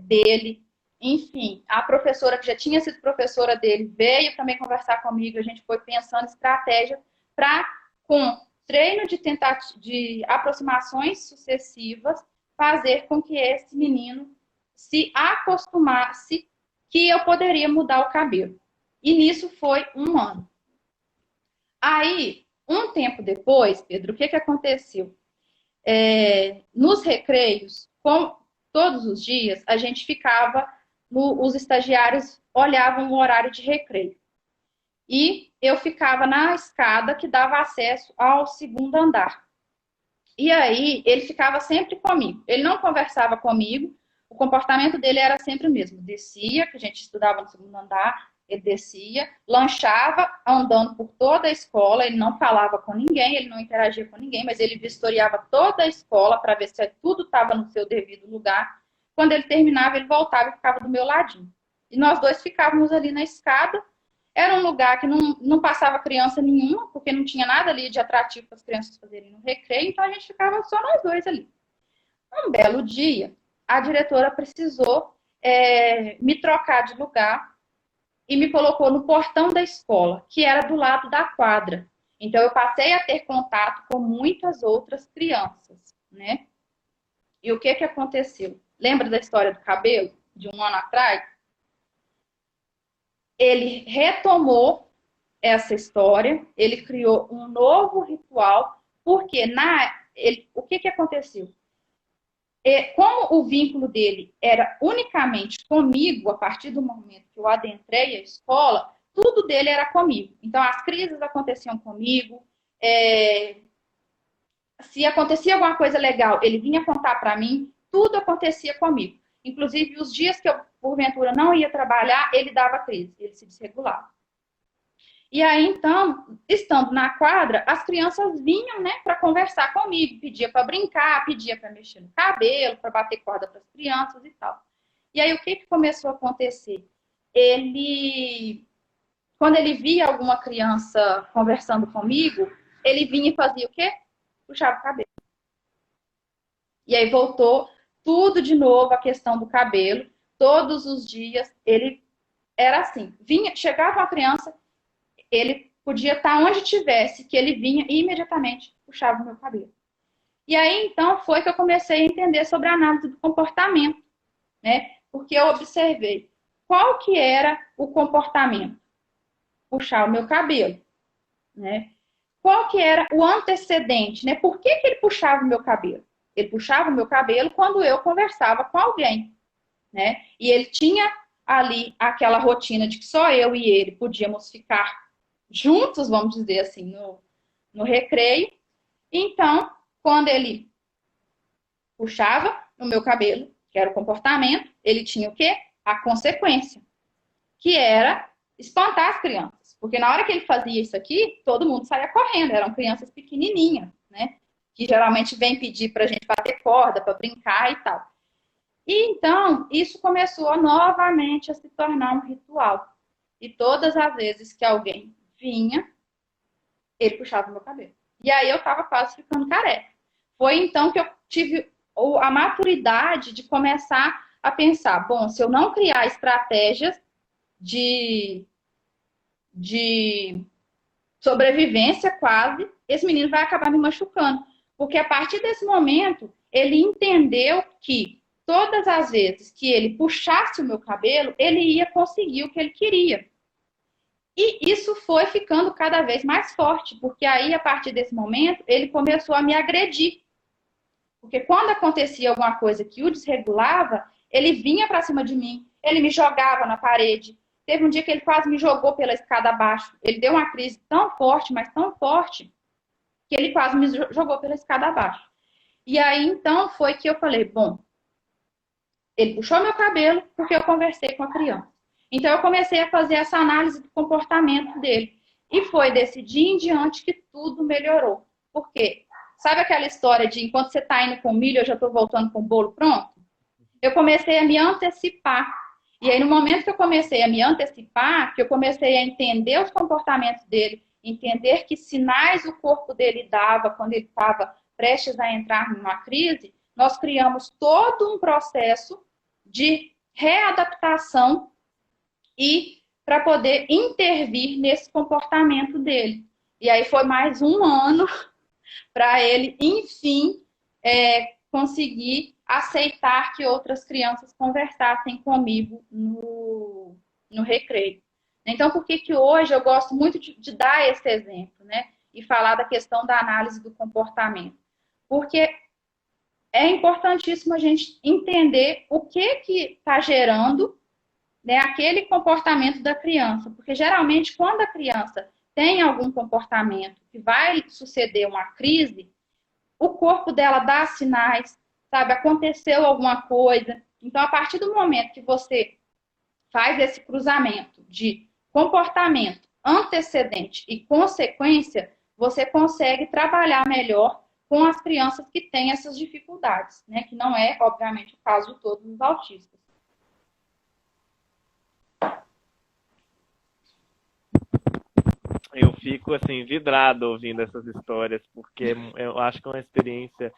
Speaker 2: dele. Enfim, a professora que já tinha sido professora dele veio também conversar comigo. A gente foi pensando estratégia para, com treino de aproximações sucessivas, fazer com que esse menino se acostumasse que eu poderia mudar o cabelo. E nisso foi 1 ano. Aí, um tempo depois, Pedro, o que aconteceu? Nos recreios, todos os dias, a gente ficava, os estagiários olhavam o horário de recreio. E eu ficava na escada que dava acesso ao 2º andar. E aí, ele ficava sempre comigo. Ele não conversava comigo, o comportamento dele era sempre o mesmo. Descia, que a gente estudava no 2º andar, ele descia, lanchava andando por toda a escola, ele não falava com ninguém, ele não interagia com ninguém, mas ele vistoriava toda a escola para ver se tudo estava no seu devido lugar. Quando ele terminava, ele voltava e ficava do meu ladinho. E nós dois ficávamos ali na escada. Era um lugar que não passava criança nenhuma, porque não tinha nada ali de atrativo para as crianças fazerem no recreio, então a gente ficava só nós dois ali. Um belo dia, a diretora precisou me trocar de lugar e me colocou no portão da escola, que era do lado da quadra. Então, eu passei a ter contato com muitas outras crianças, né? E o que aconteceu? Lembra da história do cabelo, de 1 ano atrás? Ele retomou essa história, ele criou um novo ritual, porque o que aconteceu? Como o vínculo dele era unicamente comigo, a partir do momento que eu adentrei a escola, tudo dele era comigo. Então, as crises aconteciam comigo. Se acontecia alguma coisa legal, ele vinha contar para mim, tudo acontecia comigo. Inclusive, os dias que eu, porventura, não ia trabalhar, ele dava crise, ele se desregulava. E aí, então, estando na quadra, as crianças vinham, né, para conversar comigo, pedia para brincar, pedia para mexer no cabelo, para bater corda para as crianças e tal. E aí, o que começou a acontecer? Quando ele via alguma criança conversando comigo, ele vinha e fazia o quê? Puxava o cabelo. E aí voltou tudo de novo a questão do cabelo. Todos os dias ele era assim. Chegava uma criança, ele podia estar onde tivesse, que ele vinha e imediatamente puxava o meu cabelo. E aí, então, foi que eu comecei a entender sobre a análise do comportamento, né? Porque eu observei qual que era o comportamento. Puxar o meu cabelo, né? Qual que era o antecedente, né? Por que ele puxava o meu cabelo? Ele puxava o meu cabelo quando eu conversava com alguém, né? E ele tinha ali aquela rotina de que só eu e ele podíamos ficar juntos, vamos dizer assim, no recreio. Então, quando ele puxava o meu cabelo, que era o comportamento, ele tinha o quê? A consequência, que era espantar as crianças. Porque na hora que ele fazia isso aqui, todo mundo saía correndo, eram crianças pequenininhas, né? Que geralmente vêm pedir para a gente bater corda, para brincar e tal. E então, isso começou novamente a se tornar um ritual. E todas as vezes que alguém vinha, ele puxava o meu cabelo. E aí eu estava quase ficando careca. Foi então que eu tive a maturidade de começar a pensar, bom, se eu não criar estratégias de, de sobrevivência quase, esse menino vai acabar me machucando. Porque a partir desse momento, ele entendeu que todas as vezes que ele puxasse o meu cabelo, ele ia conseguir o que ele queria. E isso foi ficando cada vez mais forte, porque aí, a partir desse momento, ele começou a me agredir. Porque quando acontecia alguma coisa que o desregulava, ele vinha para cima de mim, ele me jogava na parede. Teve um dia que ele quase me jogou pela escada abaixo. Ele deu uma crise tão forte, mas tão forte, que ele quase me jogou pela escada abaixo. E aí, então, foi que eu falei, bom, ele puxou meu cabelo porque eu conversei com a criança. Então, eu comecei a fazer essa análise do comportamento dele. E foi desse dia em diante que tudo melhorou. Por quê? Sabe aquela história de enquanto você está indo com milho, eu já estou voltando com o bolo pronto? Eu comecei a me antecipar. E aí, no momento que eu comecei a me antecipar, que eu comecei a entender os comportamentos dele, entender que sinais o corpo dele dava quando ele estava prestes a entrar numa crise, nós criamos todo um processo de readaptação e para poder intervir nesse comportamento dele. E aí foi mais um ano para ele, enfim, conseguir aceitar que outras crianças conversassem comigo no recreio. Então, por que hoje eu gosto muito de dar esse exemplo, né? E falar da questão da análise do comportamento? Porque é importantíssimo a gente entender o que está gerando, né, aquele comportamento da criança. Porque, geralmente, quando a criança tem algum comportamento que vai suceder uma crise, o corpo dela dá sinais, sabe? Aconteceu alguma coisa. Então, a partir do momento que você faz esse cruzamento de comportamento, antecedente e consequência, você consegue trabalhar melhor com as crianças que têm essas dificuldades, né? Que não é, obviamente, o caso de todos os autistas.
Speaker 1: Eu fico assim vidrado ouvindo essas histórias, porque eu acho que é uma experiência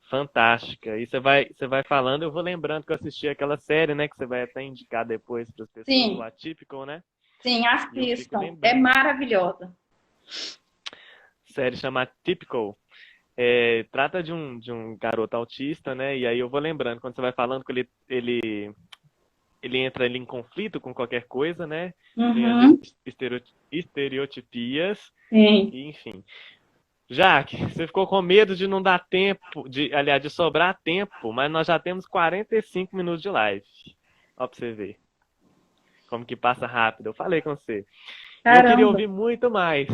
Speaker 1: fantástica. E você vai falando, eu vou lembrando que eu assisti aquela série, né, que você vai até indicar depois para as pessoas, o
Speaker 2: Sim,
Speaker 1: Atypical, né?
Speaker 2: sim,
Speaker 1: E eu fico
Speaker 2: assistam. É
Speaker 1: lembrando.
Speaker 2: maravilhosa.
Speaker 1: Série chama Atypical. É, trata de um garoto autista, né? E aí eu vou lembrando, quando você vai falando que ele entra ali em conflito com qualquer coisa, né? Tem às vezes
Speaker 2: Uhum,
Speaker 1: estereotipias,
Speaker 2: sim.
Speaker 1: e, enfim. Jaque, você ficou com medo de não dar tempo, aliás, de sobrar tempo, mas nós já temos 45 minutos de live. Ó pra você ver como que passa rápido. Eu falei com você. E eu queria
Speaker 2: Caramba.
Speaker 1: ouvir muito mais.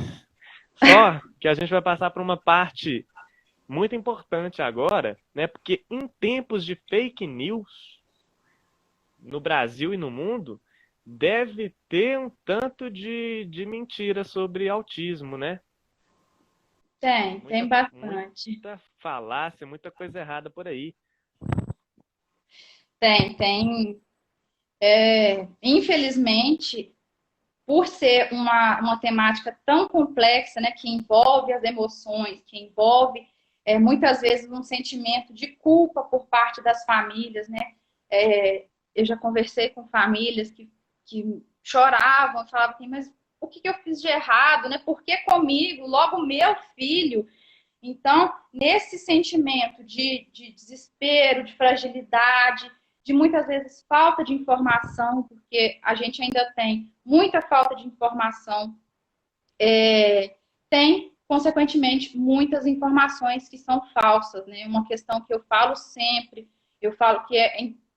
Speaker 1: Só que a gente vai passar por uma parte muito importante agora, né? Porque em tempos de fake news, no Brasil e no mundo, deve ter um tanto de mentira sobre autismo, né?
Speaker 2: Tem bastante.
Speaker 1: Muita falácia, muita coisa errada por aí.
Speaker 2: Tem. Infelizmente, por ser uma temática tão complexa, né, que envolve as emoções, que envolve muitas vezes um sentimento de culpa por parte das famílias, né? Eu já conversei com famílias que choravam, falavam assim, mas o que eu fiz de errado, né? Por que comigo? Logo meu filho. Então, nesse sentimento de desespero, de fragilidade, de muitas vezes falta de informação, porque a gente ainda tem muita falta de informação, tem, consequentemente, muitas informações que são falsas, né? Uma questão que eu falo sempre, eu falo que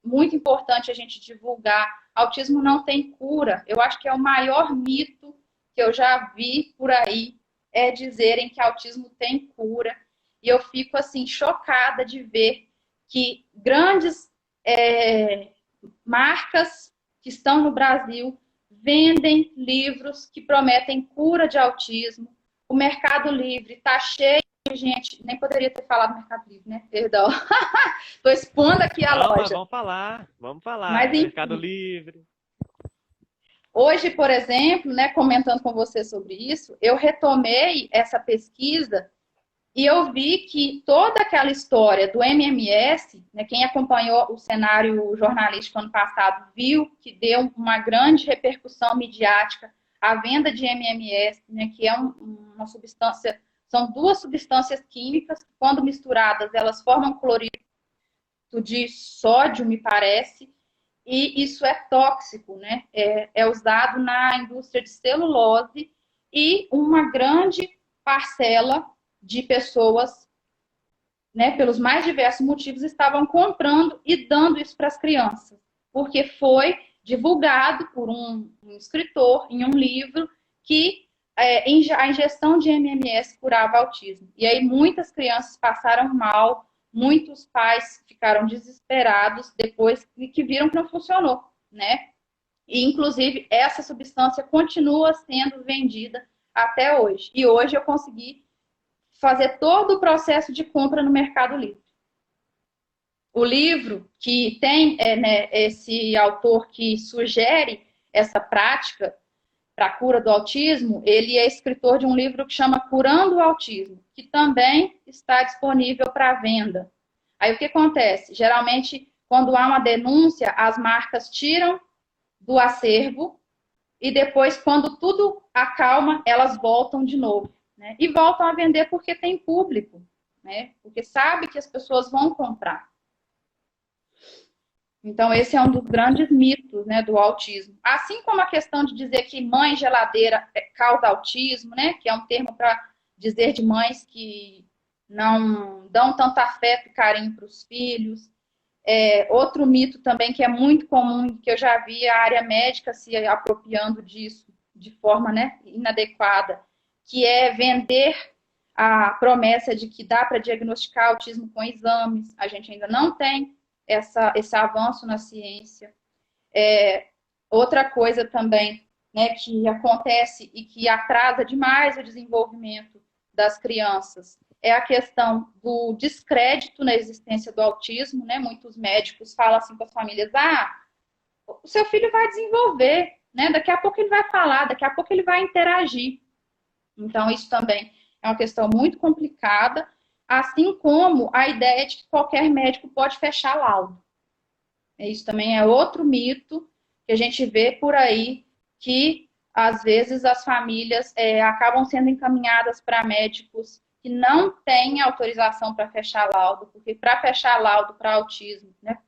Speaker 2: muito importante a gente divulgar. Autismo não tem cura. Eu acho que é o maior mito que eu já vi por aí, é dizerem que autismo tem cura. E eu fico, assim, chocada de ver que grandes marcas que estão no Brasil vendem livros que prometem cura de autismo. O Mercado Livre está cheio de gente, nem poderia ter falado Mercado Livre, né? Perdão. Estou expondo aqui a
Speaker 3: Não, mas
Speaker 2: loja.
Speaker 3: vamos falar.
Speaker 2: Mas, enfim,
Speaker 3: Mercado Livre.
Speaker 2: hoje, por exemplo, né, comentando com você sobre isso, eu retomei essa pesquisa e eu vi que toda aquela história do MMS, né, quem acompanhou o cenário jornalístico ano passado viu que deu uma grande repercussão midiática a venda de MMS, né, que é uma substância, são duas substâncias químicas que, quando misturadas, elas formam cloreto de sódio, me parece, e isso é tóxico, né? É usado na indústria de celulose e uma grande parcela de pessoas, né, pelos mais diversos motivos, estavam comprando e dando isso para as crianças, porque foi divulgado por um escritor em um livro que a ingestão de MMS curava autismo. E aí muitas crianças passaram mal, muitos pais ficaram desesperados depois que viram que não funcionou, né? E, inclusive, essa substância continua sendo vendida até hoje. E hoje eu consegui fazer todo o processo de compra no Mercado Livre. O livro que tem né, esse autor que sugere essa prática para a cura do autismo, ele é escritor de um livro que chama Curando o Autismo, que também está disponível para venda. Aí o que acontece? Geralmente, quando há uma denúncia, as marcas tiram do acervo e depois, quando tudo acalma, elas voltam de novo, né? E voltam a vender porque tem público, né? Porque sabe que as pessoas vão comprar. Então, esse é um dos grandes mitos, né, do autismo. Assim como a questão de dizer que mãe geladeira causa autismo, né, que é um termo para dizer de mães que não dão tanto afeto e carinho para os filhos. Outro mito também que é muito comum, que eu já vi a área médica se apropriando disso de forma, né, inadequada, que é vender a promessa de que dá para diagnosticar autismo com exames. A gente ainda não tem esse avanço na ciência. Outra coisa também, né, que acontece e que atrasa demais o desenvolvimento das crianças é a questão do descrédito na existência do autismo, né? Muitos médicos falam assim com as famílias: o seu filho vai desenvolver, né? Daqui a pouco ele vai falar, daqui a pouco ele vai interagir. Então, isso também é uma questão muito complicada, assim como a ideia de que qualquer médico pode fechar laudo. Isso também é outro mito que a gente vê por aí, que às vezes as famílias acabam sendo encaminhadas para médicos que não têm autorização para fechar laudo, porque para fechar laudo para autismo, né,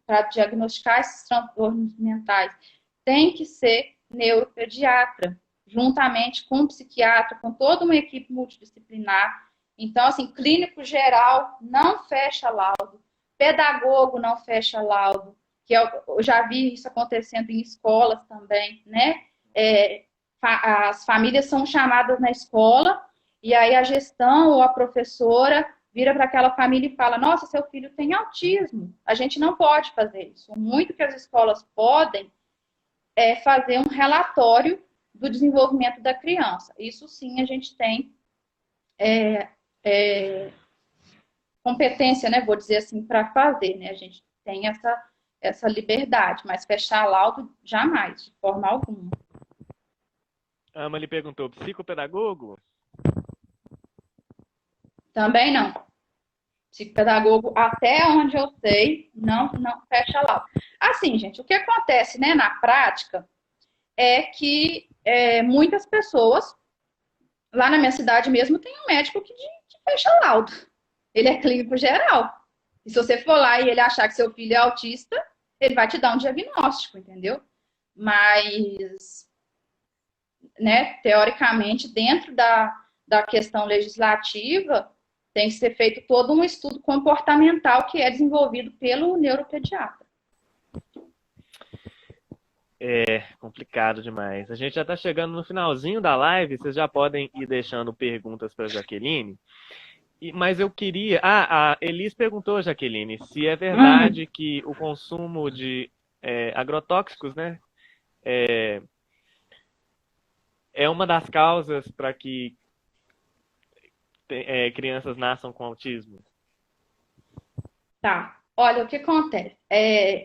Speaker 2: para diagnosticar esses transtornos mentais, tem que ser neuropediatra, juntamente com um psiquiatra, com toda uma equipe multidisciplinar. Então, assim, clínico geral não fecha laudo, pedagogo não fecha laudo, que eu já vi isso acontecendo em escolas também, né? As famílias são chamadas na escola e aí a gestão ou a professora vira para aquela família e fala: nossa, seu filho tem autismo, a gente não pode fazer isso. Muito que as escolas podem fazer um relatório do desenvolvimento da criança. Isso sim a gente tem competência, né, vou dizer assim, para fazer, né? A gente tem essa liberdade, mas fechar laudo jamais, de forma alguma.
Speaker 3: A Ama lhe perguntou: psicopedagogo?
Speaker 2: Também não. Psicopedagogo, até onde eu sei, não fecha laudo. Assim, gente, o que acontece, né, na prática é que muitas pessoas, lá na minha cidade mesmo, tem um médico que fecha laudo. Ele é clínico geral. E se você for lá e ele achar que seu filho é autista, ele vai te dar um diagnóstico, entendeu? Mas, né, teoricamente, dentro da questão legislativa, tem que ser feito todo um estudo comportamental que é desenvolvido pelo neuropediatra.
Speaker 3: É complicado demais. A gente já está chegando no finalzinho da live, vocês já podem ir deixando perguntas para a Jaqueline. Mas eu queria. A Elis perguntou, Jaqueline, se é
Speaker 2: Hum,
Speaker 3: verdade que o consumo de agrotóxicos, né, é uma das causas para que crianças nasçam com autismo.
Speaker 2: tá. Olha, o que acontece?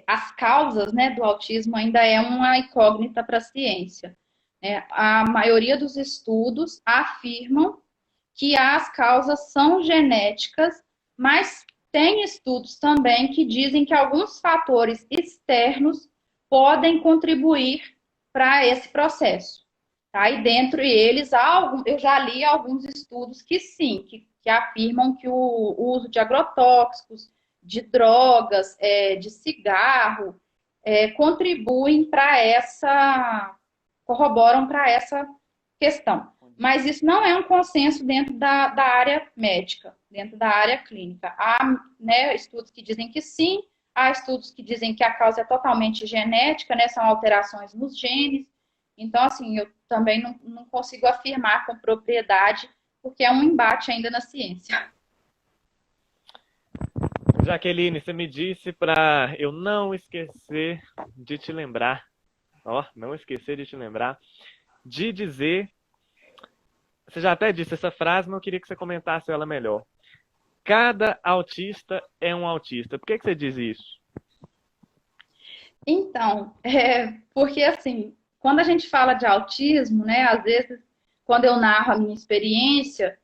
Speaker 2: As causas, né, do autismo ainda é uma incógnita para a ciência, né? A maioria dos estudos afirmam que as causas são genéticas, mas tem estudos também que dizem que alguns fatores externos podem contribuir para esse processo. Tá? E dentre eles, eu já li alguns estudos que sim, que afirmam que o uso de agrotóxicos, de drogas, de cigarro, contribuem para corroboram para essa questão. Mas isso não é um consenso dentro da área médica, dentro da área clínica. Há, né, estudos que dizem que sim, há estudos que dizem que a causa é totalmente genética, né, são alterações nos genes. Então, assim, eu também não consigo afirmar com propriedade, porque é um embate ainda na ciência.
Speaker 3: Jaqueline, você me disse para eu não esquecer de te lembrar, ó, não esquecer de te lembrar, de dizer. Você já até disse essa frase, mas eu queria que você comentasse ela melhor. Cada autista é um autista. Por que você diz isso?
Speaker 2: Então, porque assim, quando a gente fala de autismo, né, às vezes, quando eu narro a minha experiência,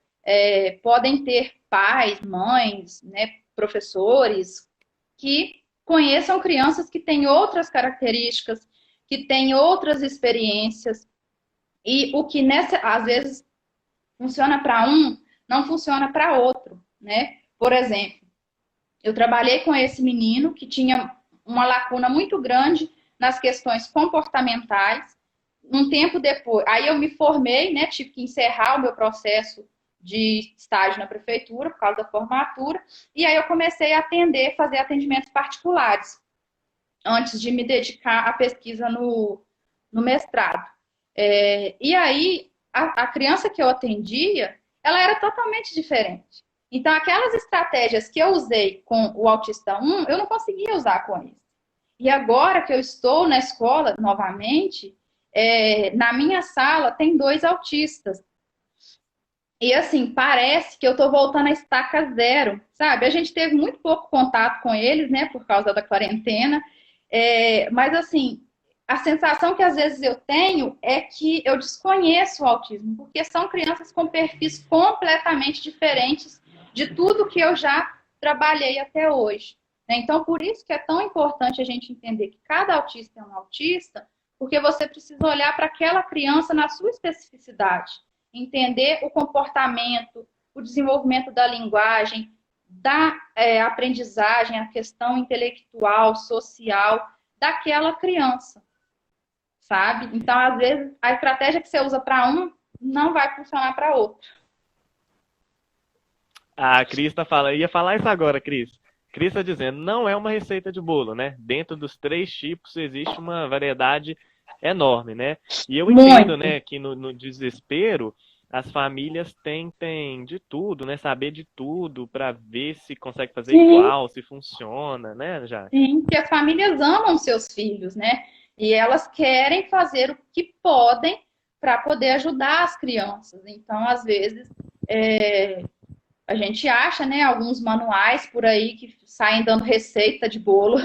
Speaker 2: podem ter pais, mães, né, professores que conheçam crianças que têm outras características, que têm outras experiências, e o que às vezes funciona para um, não funciona para outro, né? Por exemplo, eu trabalhei com esse menino que tinha uma lacuna muito grande nas questões comportamentais. Um tempo depois, aí eu me formei, né? Tive que encerrar o meu processo de estágio na prefeitura por causa da formatura. E aí eu comecei a fazer atendimentos particulares, antes de me dedicar à pesquisa no mestrado. E aí, a criança que eu atendia, ela era totalmente diferente. Então, aquelas estratégias que eu usei com o autista 1, eu não conseguia usar com esse. E agora que eu estou na escola novamente, na minha sala tem 2 autistas. E assim, parece que eu estou voltando à estaca zero, sabe? A gente teve muito pouco contato com eles, né, por causa da quarentena. Mas assim, a sensação que às vezes eu tenho é que eu desconheço o autismo, porque são crianças com perfis completamente diferentes de tudo que eu já trabalhei até hoje, né? Então, por isso que é tão importante a gente entender que cada autista é um autista, porque você precisa olhar para aquela criança na sua especificidade, entender o comportamento, o desenvolvimento da linguagem, da aprendizagem, a questão intelectual, social daquela criança, sabe? Então, às vezes, a estratégia que você usa para um não vai funcionar para outro.
Speaker 3: A Cris ia falar isso agora, Cris. Cris está dizendo, não é uma receita de bolo, né? Dentro dos 3 tipos existe uma variedade enorme, né? E eu entendo,
Speaker 2: Muito.
Speaker 3: né, que no desespero as famílias tentem de tudo, né? Saber de tudo para ver se consegue fazer
Speaker 2: Sim,
Speaker 3: igual, se funciona, né, Jaque?
Speaker 2: sim, porque as famílias amam seus filhos, né? E elas querem fazer o que podem para poder ajudar as crianças. Então, às vezes, a gente acha, né, alguns manuais por aí que saem dando receita de bolo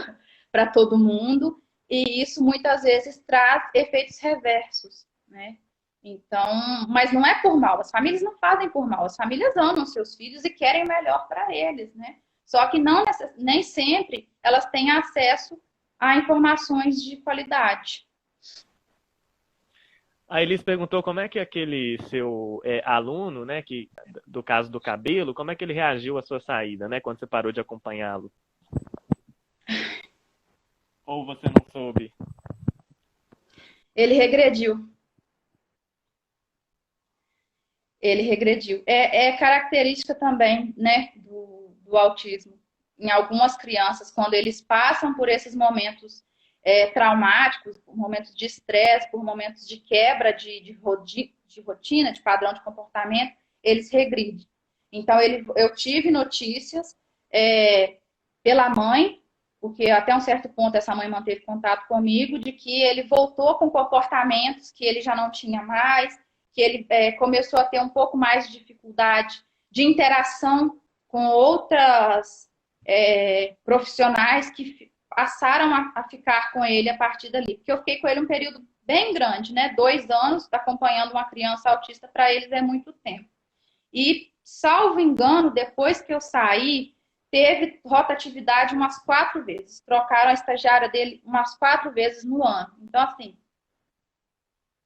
Speaker 2: para todo mundo, e isso muitas vezes traz efeitos reversos, né? Então, mas não é por mal, as famílias não fazem por mal, as famílias amam seus filhos e querem o melhor para eles, né? Só que nem sempre elas têm acesso a informações de qualidade.
Speaker 3: A Elis perguntou como é que aquele seu aluno, né, que do caso do cabelo, como é que ele reagiu à sua saída, né, quando você parou de acompanhá-lo? Ou você não soube?
Speaker 2: Ele regrediu, ele regrediu. É característica também, né, do autismo. Em algumas crianças, quando eles passam por esses momentos traumáticos, por momentos de estresse, por momentos de quebra de rotina, de padrão de comportamento, eles regridem. Então, eu tive notícias pela mãe, porque até um certo ponto essa mãe manteve contato comigo, de que ele voltou com comportamentos que ele já não tinha mais, que ele começou a ter um pouco mais de dificuldade de interação com outras profissionais que passaram a ficar com ele a partir dali. Porque eu fiquei com ele um período bem grande, né? 2 anos acompanhando uma criança autista, para eles é muito tempo. E, salvo engano, depois que eu saí, teve rotatividade umas 4 vezes. Trocaram a estagiária dele umas 4 vezes no ano. Então, assim,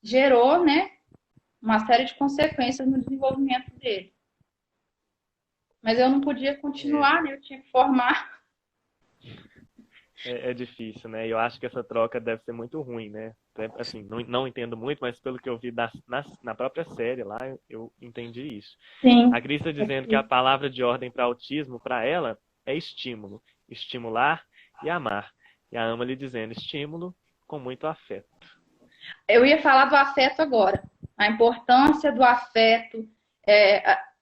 Speaker 2: gerou, né, uma série de consequências no desenvolvimento dele. Mas eu não podia continuar, né? Eu tinha que formar.
Speaker 3: É difícil, né? E eu acho que essa troca deve ser muito ruim, né? Assim, não entendo muito, mas pelo que eu vi na própria série lá, eu entendi isso.
Speaker 2: Sim.
Speaker 3: A Cris está dizendo que a palavra de ordem para autismo, para ela, é estímulo. Estimular e amar. E a Amalie dizendo estímulo com muito afeto.
Speaker 2: Eu ia falar do afeto agora. A importância do afeto,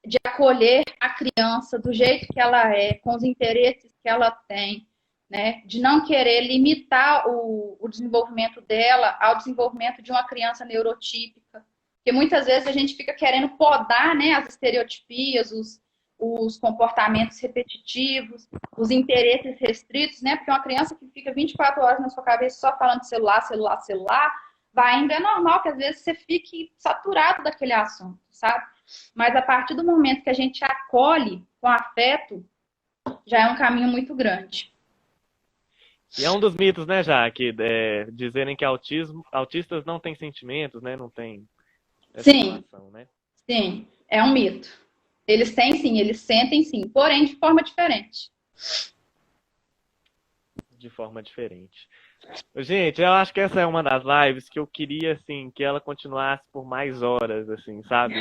Speaker 2: de acolher a criança do jeito que ela é, com os interesses que ela tem, né? De não querer limitar o desenvolvimento dela ao desenvolvimento de uma criança neurotípica. Porque muitas vezes a gente fica querendo podar, né, as estereotipias, os comportamentos repetitivos, os interesses restritos, né? Porque uma criança que fica 24 horas na sua cabeça só falando de celular, celular, celular, ainda é normal que às vezes você fique saturado daquele assunto, sabe? Mas a partir do momento que a gente acolhe com afeto, já é um caminho muito grande.
Speaker 3: E é um dos mitos, né, Jaque? Dizerem que autistas não têm sentimentos, né? Não tem essa relação, né?
Speaker 2: Sim, é um mito. Eles têm sim, eles sentem sim, porém de forma diferente.
Speaker 3: De forma diferente. Gente, eu acho que essa é uma das lives que eu queria, assim, que ela continuasse por mais horas, assim, sabe?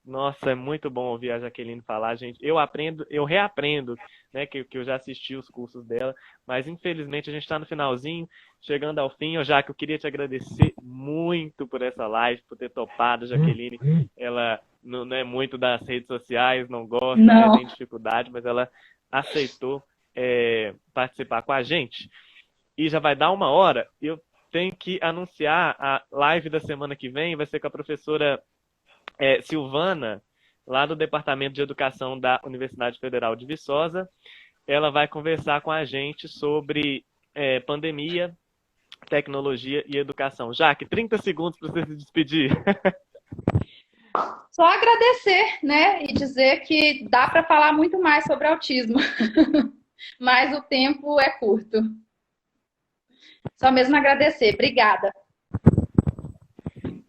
Speaker 3: Nossa, é muito bom ouvir a Jaqueline falar, gente. Eu reaprendo, né, que eu já assisti os cursos dela, mas infelizmente a gente está no finalzinho, chegando ao fim. Eu queria te agradecer muito por essa live, por ter topado, Jaqueline. Ela não é muito das redes sociais, não gosta, né, tem dificuldade, mas ela aceitou participar com a gente. E já vai dar 1 hora, e eu tenho que anunciar a live da semana que vem, vai ser com a professora Silvana, lá do Departamento de Educação da Universidade Federal de Viçosa. Ela vai conversar com a gente sobre pandemia, tecnologia e educação. Jaque, 30 segundos para você se despedir.
Speaker 2: Só agradecer, né, e dizer que dá para falar muito mais sobre autismo, mas o tempo é curto. Só mesmo agradecer. Obrigada.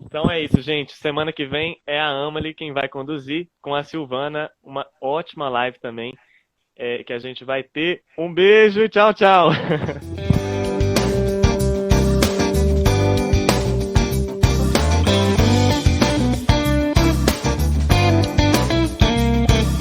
Speaker 3: Então é isso, gente. Semana que vem é a Amalie quem vai conduzir, com a Silvana, uma ótima live também que a gente vai ter. Um beijo e tchau, tchau!